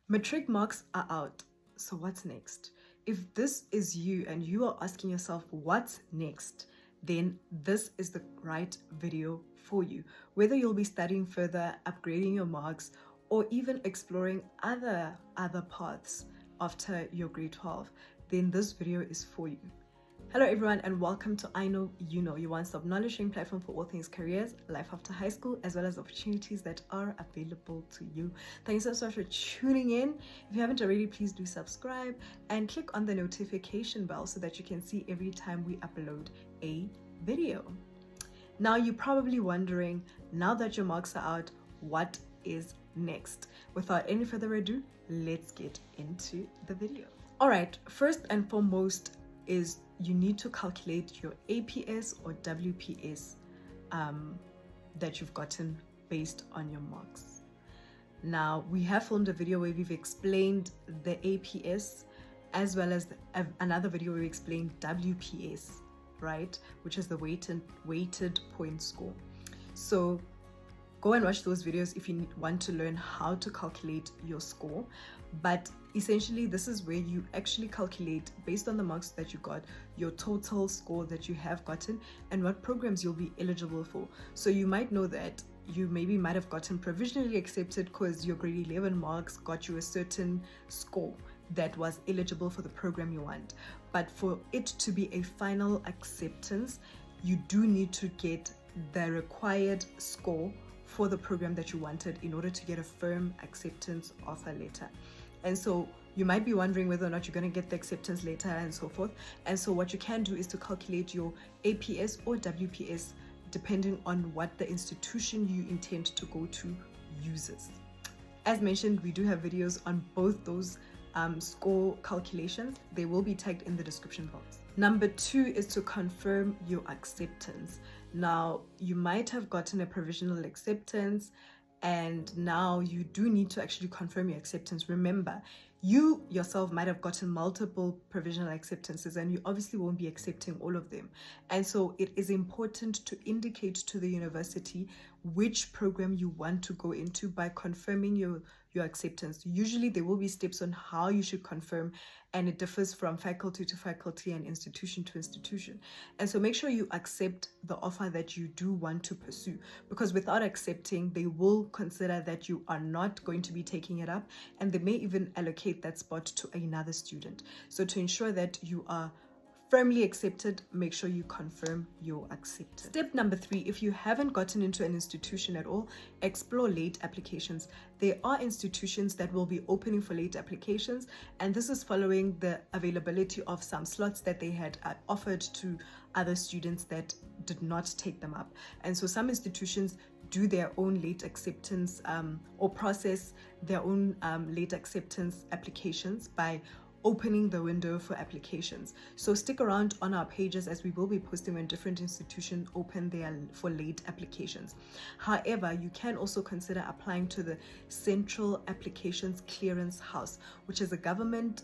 Matric marks are out, so what's next? If this is you and you are asking yourself what's next, then this is the right video for you. Whether you'll be studying further, upgrading your marks, or even exploring other paths after your grade 12, then this video is for you. Hello everyone and welcome to I Know You Know, your one-stop knowledge sharing platform for all things careers, life after high school, as well as opportunities that are available to you. Thanks so much for tuning in. If you haven't already, please do subscribe and click on the notification bell so that you can see every time we upload a video. Now you're probably wondering, now that your marks are out, what is next? Without any further ado, let's get into the video. All right, first and foremost is you need to calculate your APS or WPS that you've gotten based on your marks. Now, we have filmed a video where we've explained the APS as well as another video where we explained WPS, right? Which is the weighted point score. So go and watch those videos if you want to learn how to calculate your score. But essentially, this is where you actually calculate, based on the marks that you got, your total score that you have gotten and what programs you'll be eligible for. So you might know that you might have gotten provisionally accepted because your grade 11 marks got you a certain score that was eligible for the program you want. But for it to be a final acceptance, you do need to get the required score for the program that you wanted in order to get a firm acceptance offer letter. And so you might be wondering whether or not you're going to get the acceptance letter and so forth. And so what you can do is to calculate your APS or WPS depending on what the institution you intend to go to uses. As mentioned, we do have videos on both those score calculations. They will be tagged in the description box. Number 2 is to confirm your acceptance. Now, you might have gotten a provisional acceptance and now you do need to actually confirm your acceptance. Remember, you yourself might have gotten multiple provisional acceptances and you obviously won't be accepting all of them. And so it is important to indicate to the university which program you want to go into by confirming your acceptance. Usually there will be steps on how you should confirm, and it differs from faculty to faculty and institution to institution. And so make sure you accept the offer that you do want to pursue, because without accepting, they will consider that you are not going to be taking it up, and they may even allocate that spot to another student. So to ensure that you are firmly accepted, make sure you confirm your acceptance. Step number 3, if you haven't gotten into an institution at all, explore late applications. There are institutions that will be opening for late applications, and this is following the availability of some slots that they had offered to other students that did not take them up. And so some institutions do their own late acceptance or process their own late acceptance applications by opening the window for applications. So stick around on our pages as we will be posting when different institutions open for late applications. However, you can also consider applying to the Central Applications Clearance House, which is a government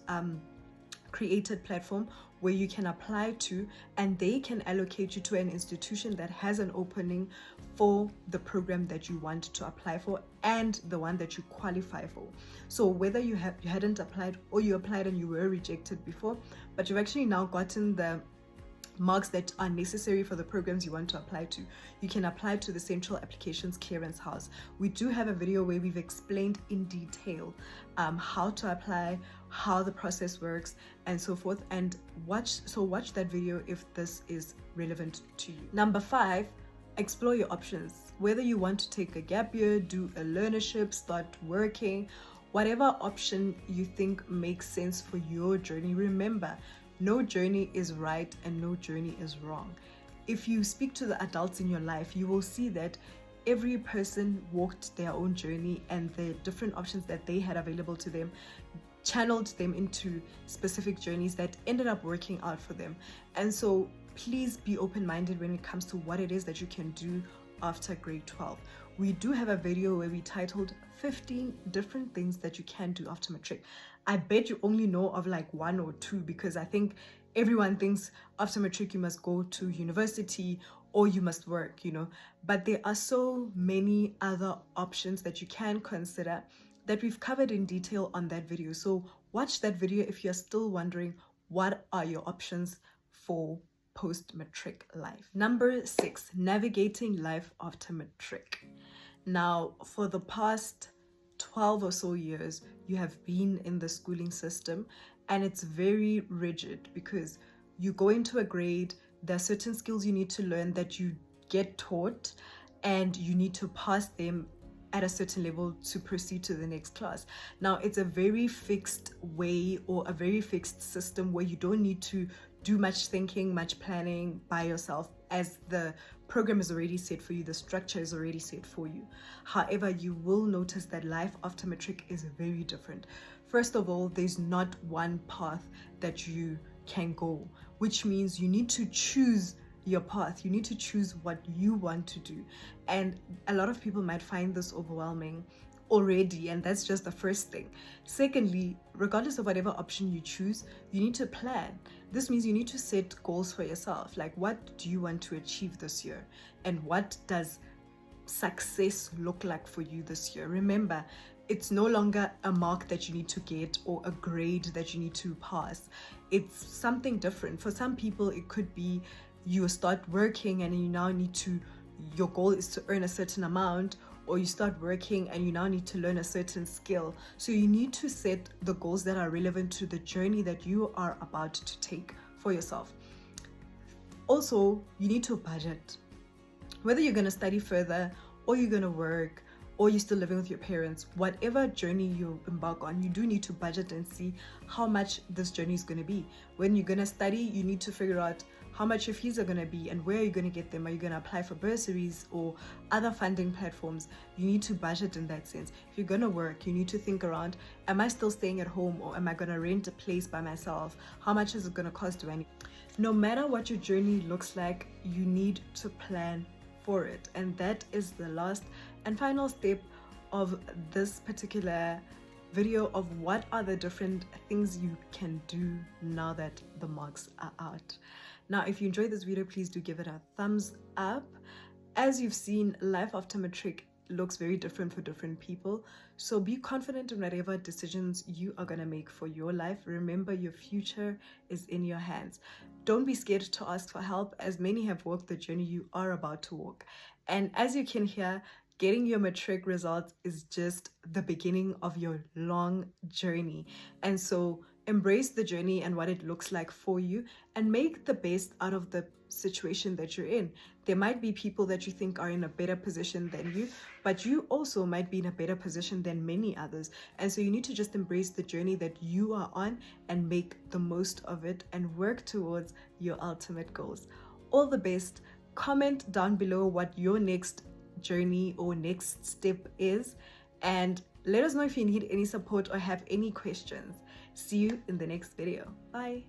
created platform where you can apply to, and they can allocate you to an institution that has an opening for the program that you want to apply for and the one that you qualify for. So whether you hadn't applied or you applied and you were rejected before, but you've actually now gotten the marks that are necessary for the programs you want to apply to, you can apply to the Central Applications Clearance House. We do have a video where we've explained in detail how to apply, how the process works, and so forth. And watch that video if this is relevant to you. Number 5, explore your options. Whether you want to take a gap year, do a learnership, start working, whatever option you think makes sense for your journey. Remember, no journey is right and no journey is wrong. If you speak to the adults in your life, you will see that every person walked their own journey, and the different options that they had available to them channeled them into specific journeys that ended up working out for them. And so please be open-minded when it comes to what it is that you can do after grade 12. We do have a video where we titled 15 different things that you can do after matric. I bet you only know of like 1 or 2, because I think everyone thinks after matric you must go to university or you must work, but there are so many other options that you can consider that we've covered in detail on that video. So watch that video if you're still wondering what are your options for post-matric life. Number 6, navigating life after matric. Now, for the past 12 or so years, you have been in the schooling system, and it's very rigid because you go into a grade, there are certain skills you need to learn that you get taught, and you need to pass them at a certain level to proceed to the next class. Now, it's a very fixed way or a very fixed system where you don't need to do much thinking, much planning by yourself, as the program is already set for you, the structure is already set for you. However, you will notice that life after matric is very different. First of all, there's not one path that you can go, which means you need to choose your path. You need to choose what you want to do, and a lot of people might find this overwhelming already, and that's just the first thing. Secondly, regardless of whatever option you choose, you need to plan. This means you need to set goals for yourself, like what do you want to achieve this year, and what does success look like for you this year. Remember, it's no longer a mark that you need to get or a grade that you need to pass. It's something different. For some people, it could be you start working and you now need to, your goal is to earn a certain amount, or you start working and you now need to learn a certain skill. So you need to set the goals that are relevant to the journey that you are about to take for yourself. Also, you need to budget. Whether you're going to study further, or you're going to work, or you're still living with your parents, whatever journey you embark on, you do need to budget and see how much this journey is going to be. When you're going to study, you need to figure out how much your fees are going to be and where are you going to get them. Are you going to apply for bursaries or other funding platforms? You need to budget in that sense. If you're going to work, you need to think around, am I still staying at home, or am I going to rent a place by myself? How much is it going to cost to rent? No matter what your journey looks like, you need to plan for it. And that is the last and final step of this particular video of what are the different things you can do now that the marks are out. Now, if you enjoyed this video, please do give it a thumbs up. As you've seen, life after matric looks very different for different people. So be confident in whatever decisions you are going to make for your life. Remember, your future is in your hands. Don't be scared to ask for help, as many have walked the journey you are about to walk. And as you can hear, getting your matric results is just the beginning of your long journey. And so embrace the journey and what it looks like for you, and make the best out of the situation that you're in. There might be people that you think are in a better position than you, but you also might be in a better position than many others. And so you need to just embrace the journey that you are on and make the most of it and work towards your ultimate goals. All the best. Comment down below what your next journey or next step is, and let us know if you need any support or have any questions. See you in the next video. Bye.